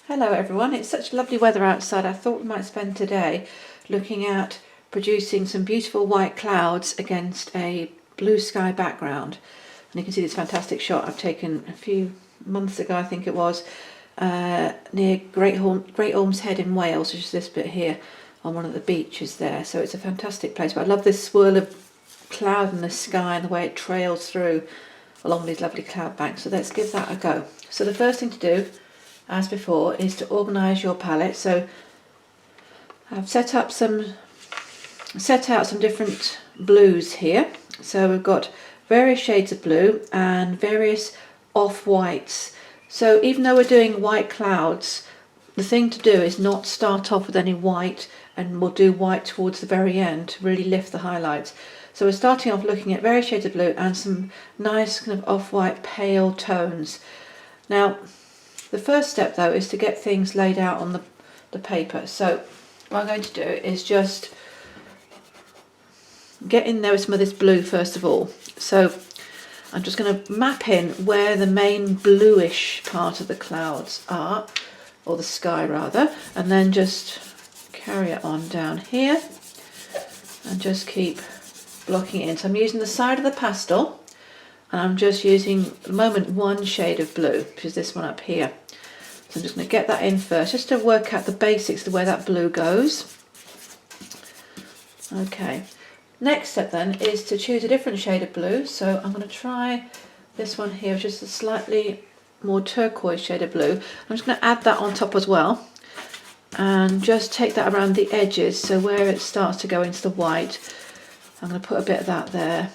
Hello everyone, it's such lovely weather outside. I thought we might spend today looking at producing some beautiful white clouds against a blue sky background. And you can see this fantastic shot I've taken a few months ago, I think it was, near Great Orme's Head in Wales, which is this bit here on one of the beaches there. So it's a fantastic place, but I love this swirl of cloud in the sky and the way it trails through along these lovely cloud banks. So let's give that a go. So the first thing to do, as before, is to organise your palette. So I've set out some different blues here. So we've got various shades of blue and various off-whites. So even though we're doing white clouds, the thing to do is not start off with any white, and we'll do white towards the very end to really lift the highlights. So we're starting off looking at various shades of blue and some nice kind of off-white pale tones. Now, the first step though is to get things laid out on the paper. So what I'm going to do is just get in there with some of this blue first of all. So I'm just going to map in where the main bluish part of the clouds are, or the sky rather, and then just carry it on down here and just keep blocking it in. So I'm using the side of the pastel, and I'm just using at the moment one shade of blue, which is this one up here. So I'm just going to get that in first, just to work out the basics of where that blue goes. Okay, next step then is to choose a different shade of blue. So I'm going to try this one here, which is a slightly more turquoise shade of blue. I'm just going to add that on top as well, and just take that around the edges, so where it starts to go into the white, I'm going to put a bit of that there,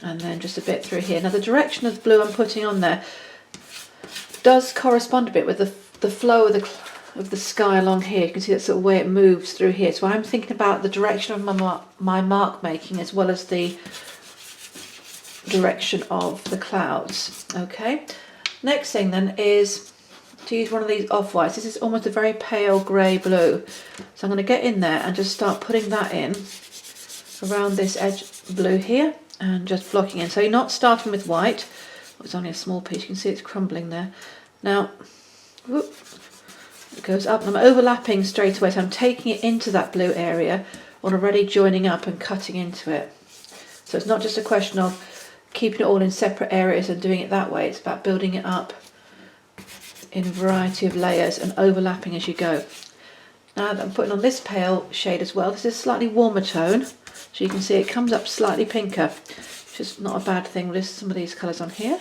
and then just a bit through here. Now the direction of the blue I'm putting on there does correspond a bit with the flow of the sky along here. You can see that sort of way it moves through here. So I'm thinking about the direction of my mark making as well as the direction of the clouds. Okay, next thing then is to use one of these off-whites. This is almost a very pale grey blue. So I'm going to get in there and just start putting that in around this edge blue here and just blocking in. So you're not starting with white. It's only a small piece. You can see it's crumbling there. Now, whoop, it goes up, and I'm overlapping straight away. So I'm taking it into that blue area and already joining up and cutting into it. So it's not just a question of keeping it all in separate areas and doing it that way. It's about building it up in a variety of layers and overlapping as you go. Now I'm putting on this pale shade as well. This is a slightly warmer tone, so you can see it comes up slightly pinker, which is not a bad thing. List some of these colours on here,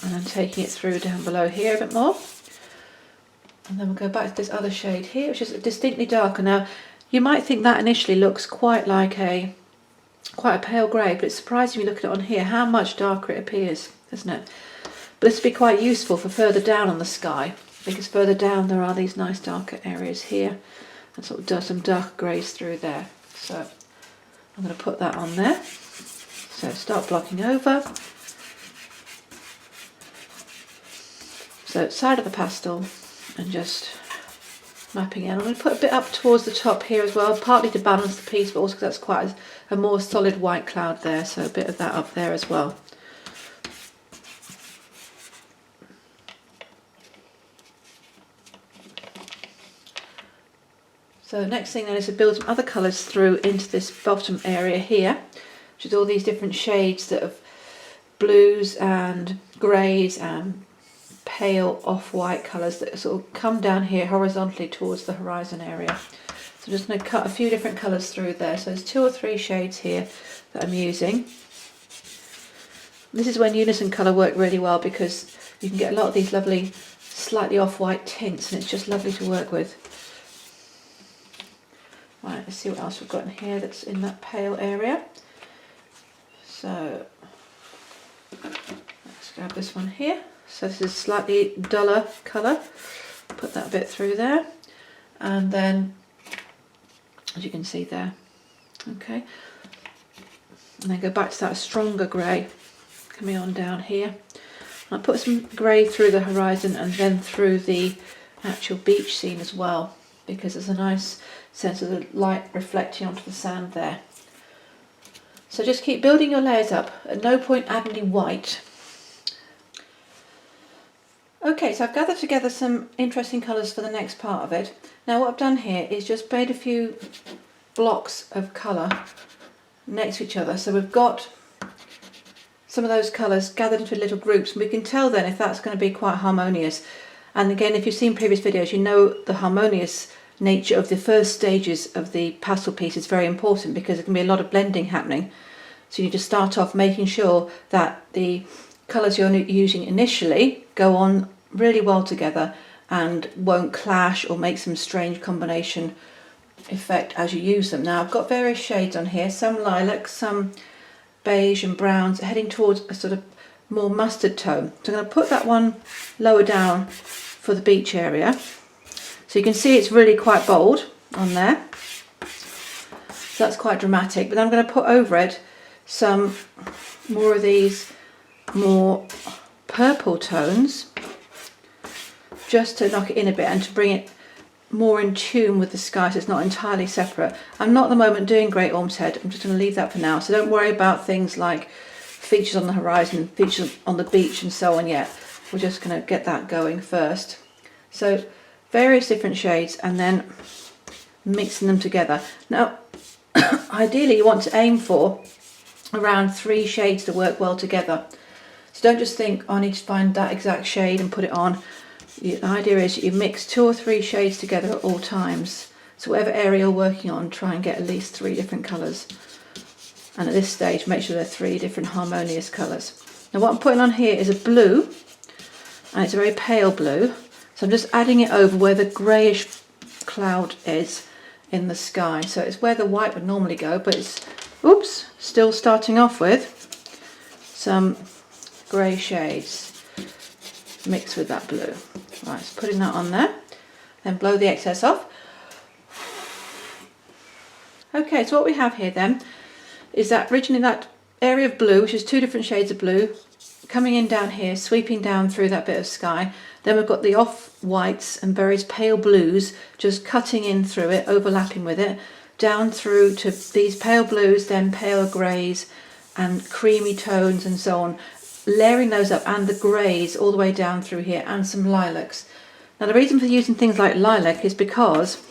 and I'm taking it through down below here a bit more, and then we'll go back to this other shade here, which is distinctly darker. Now you might think that initially looks quite a pale grey, but it's surprising when you look at it on here how much darker it appears, isn't it? But this would be quite useful for further down on the sky, because further down there are these nice darker areas here, and sort of some dark greys through there. So I'm going to put that on there. So start blocking over. So side of the pastel and just mapping in. I'm going to put a bit up towards the top here as well, partly to balance the piece, but also because that's quite a more solid white cloud there, so a bit of that up there as well. So next thing then is to build some other colours through into this bottom area here, which is all these different shades that of blues and greys and pale off-white colours that sort of come down here horizontally towards the horizon area. So I'm just going to cut a few different colours through there. So there's 2 or 3 shades here that I'm using. This is when unison colour work really well, because you can get a lot of these lovely slightly off-white tints, and it's just lovely to work with. Right, let's see what else we've got in here that's in that pale area. So let's grab this one here. So this is slightly duller colour. Put that bit through there, and then as you can see there, okay, and then go back to that stronger grey coming on down here. I'll put some grey through the horizon and then through the actual beach scene as well, because there's a nice sense of the light reflecting onto the sand there. So just keep building your layers up. At no point add any white. Okay, so I've gathered together some interesting colours for the next part of it. Now what I've done here is just made a few blocks of colour next to each other. So we've got some of those colours gathered into little groups, and we can tell then if that's going to be quite harmonious. And again, if you've seen previous videos, you know the harmonious nature of the first stages of the pastel piece is very important, because there can be a lot of blending happening. So you just start off making sure that the colours you're using initially go on really well together and won't clash or make some strange combination effect as you use them. Now I've got various shades on here, some lilac, some beige and browns, heading towards a sort of more mustard tone. So I'm going to put that one lower down for the beach area. So you can see it's really quite bold on there. So that's quite dramatic. But then I'm going to put over it some more of these more purple tones, just to knock it in a bit and to bring it more in tune with the sky, so it's not entirely separate. I'm not at the moment doing Great Orm's Head, I'm just going to leave that for now, so don't worry about things like features on the horizon, features on the beach and so on yet. We're just going to get that going first. So various different shades and then mixing them together. Now ideally you want to aim for around 3 shades to work well together. So don't just think, oh, I need to find that exact shade and put it on. The idea is you mix 2 or 3 shades together at all times. So whatever area you're working on, try and get at least 3 different colours. And at this stage, make sure they're 3 different harmonious colours. Now what I'm putting on here is a blue, and it's a very pale blue. So I'm just adding it over where the greyish cloud is in the sky. So it's where the white would normally go, but it's, oops, still starting off with some grey shades mixed with that blue. Right, so putting that on there, then blow the excess off. Okay, so what we have here then is that originally that area of blue, which is 2 different shades of blue, coming in down here, sweeping down through that bit of sky. Then we've got the off-whites and various pale blues just cutting in through it, overlapping with it, down through to these pale blues, then pale greys and creamy tones and so on, layering those up, and the greys all the way down through here, and some lilacs. Now the reason for using things like lilac is because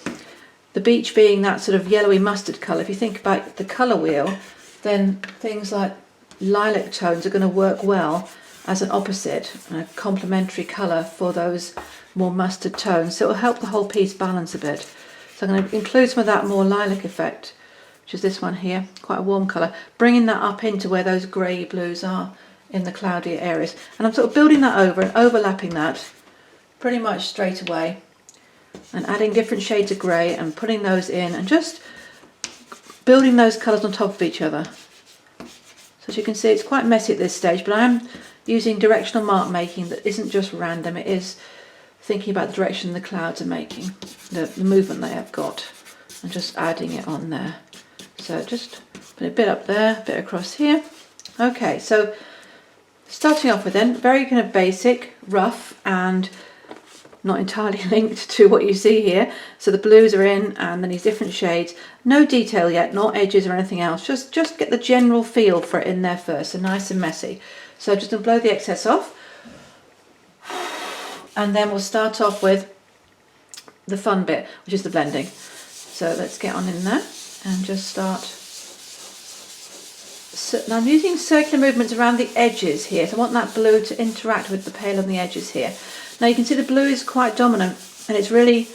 the beach being that sort of yellowy mustard colour, if you think about the colour wheel, then things like lilac tones are going to work well as an opposite, a complementary colour for those more mustard tones. So it will help the whole piece balance a bit. So I'm going to include some of that more lilac effect, which is this one here, quite a warm colour, bringing that up into where those grey blues are in the cloudier areas. And I'm sort of building that over and overlapping that pretty much straight away, and adding different shades of grey and putting those in and just building those colours on top of each other. So as you can see, it's quite messy at this stage, but I am using directional mark making that isn't just random, it is thinking about the direction the clouds are making, the movement they have got, and just adding it on there. So just put a bit up there, a bit across here. Okay, so starting off with then, very kind of basic, rough, and not entirely linked to what you see here. So the blues are in, and then these different shades. No detail yet, not edges or anything else. Just get the general feel for it in there first, so nice and messy. So just going to blow the excess off. And then we'll start off with the fun bit, which is the blending. So let's get on in there and just start. So now I'm using circular movements around the edges here. So I want that blue to interact with the pale on the edges here. Now you can see the blue is quite dominant, and it's really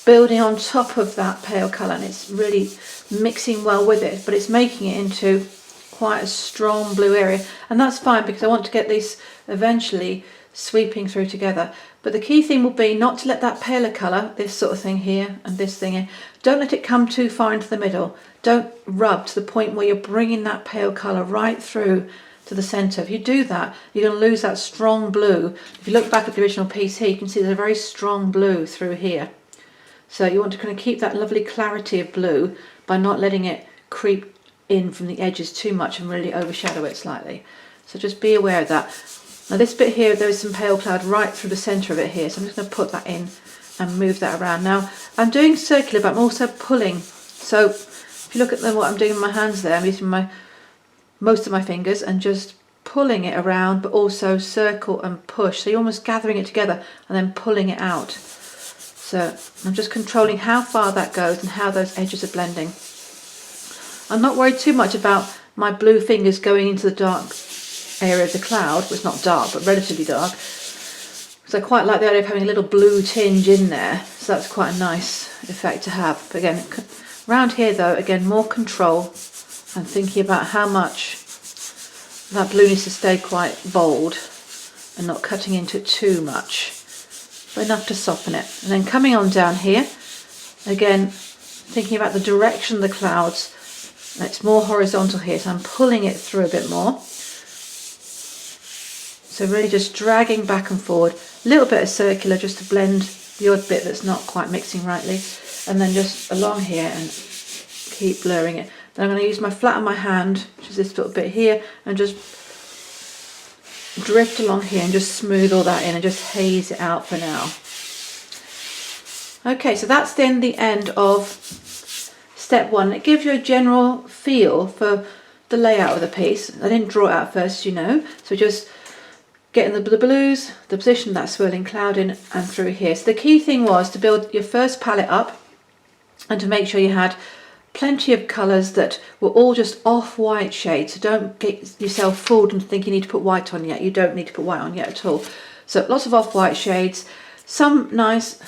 building on top of that pale colour, and it's really mixing well with it, but it's making it into quite a strong blue area, and that's fine because I want to get these eventually sweeping through together. But the key thing will be not to let that paler colour, this sort of thing here and this thing here, don't let it come too far into the middle. Don't rub to the point where you're bringing that pale colour right through to the centre. If you do that, you're going to lose that strong blue. If you look back at the original piece here, you can see there's a very strong blue through here. So you want to kind of keep that lovely clarity of blue by not letting it creep in from the edges too much and really overshadow it slightly. So just be aware of that. Now this bit here, there is some pale cloud right through the centre of it here, so I'm just going to put that in and move that around. Now I'm doing circular, but I'm also pulling. So if you look at what I'm doing with my hands there, I'm using most of my fingers and just pulling it around, but also circle and push. So you're almost gathering it together and then pulling it out. So I'm just controlling how far that goes and how those edges are blending. I'm not worried too much about my blue fingers going into the dark area of the cloud. Well, it's not dark, but relatively dark. So I quite like the idea of having a little blue tinge in there. So that's quite a nice effect to have. But again, around here though, again, more control and thinking about how much that blue needs to stay quite bold and not cutting into it too much, but enough to soften it. And then coming on down here, again, thinking about the direction of the clouds. It's more horizontal here, so I'm pulling it through a bit more. So really just dragging back and forward, a little bit of circular just to blend the odd bit that's not quite mixing rightly, and then just along here and keep blurring it. Then I'm going to use my flat on my hand, which is this little bit here, and just drift along here and just smooth all that in and just haze it out for now. Okay, so that's then the end of step one. It gives you a general feel for the layout of the piece. I didn't draw it out first, you know, so just getting the blues, the position of that swirling cloud in and through here. So the key thing was to build your first palette up and to make sure you had plenty of colours that were all just off-white shades. So don't get yourself fooled and think you need to put white on yet. You don't need to put white on yet at all. So lots of off-white shades, some nice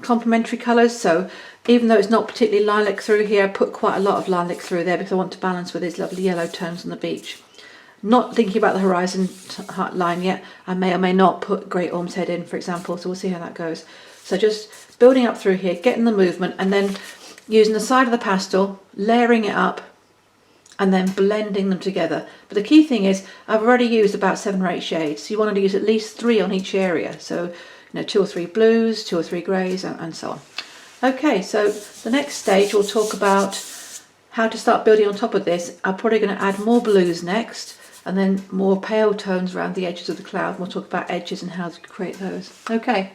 complementary colours. So even though it's not particularly lilac through here, I put quite a lot of lilac through there because I want to balance with these lovely yellow tones on the beach. Not thinking about the horizon line yet. I may or may not put Great Orm's Head in, for example, so we'll see how that goes. So just building up through here, getting the movement, and then using the side of the pastel, layering it up, and then blending them together. But the key thing is, I've already used about 7 or 8 shades, so you want to use at least 3 on each area. So, you know, 2 or 3 blues, 2 or 3 greys, and so on. Okay, so the next stage we'll talk about how to start building on top of this. I'm probably going to add more blues next, and then more pale tones around the edges of the cloud. We'll talk about edges and how to create those. Okay.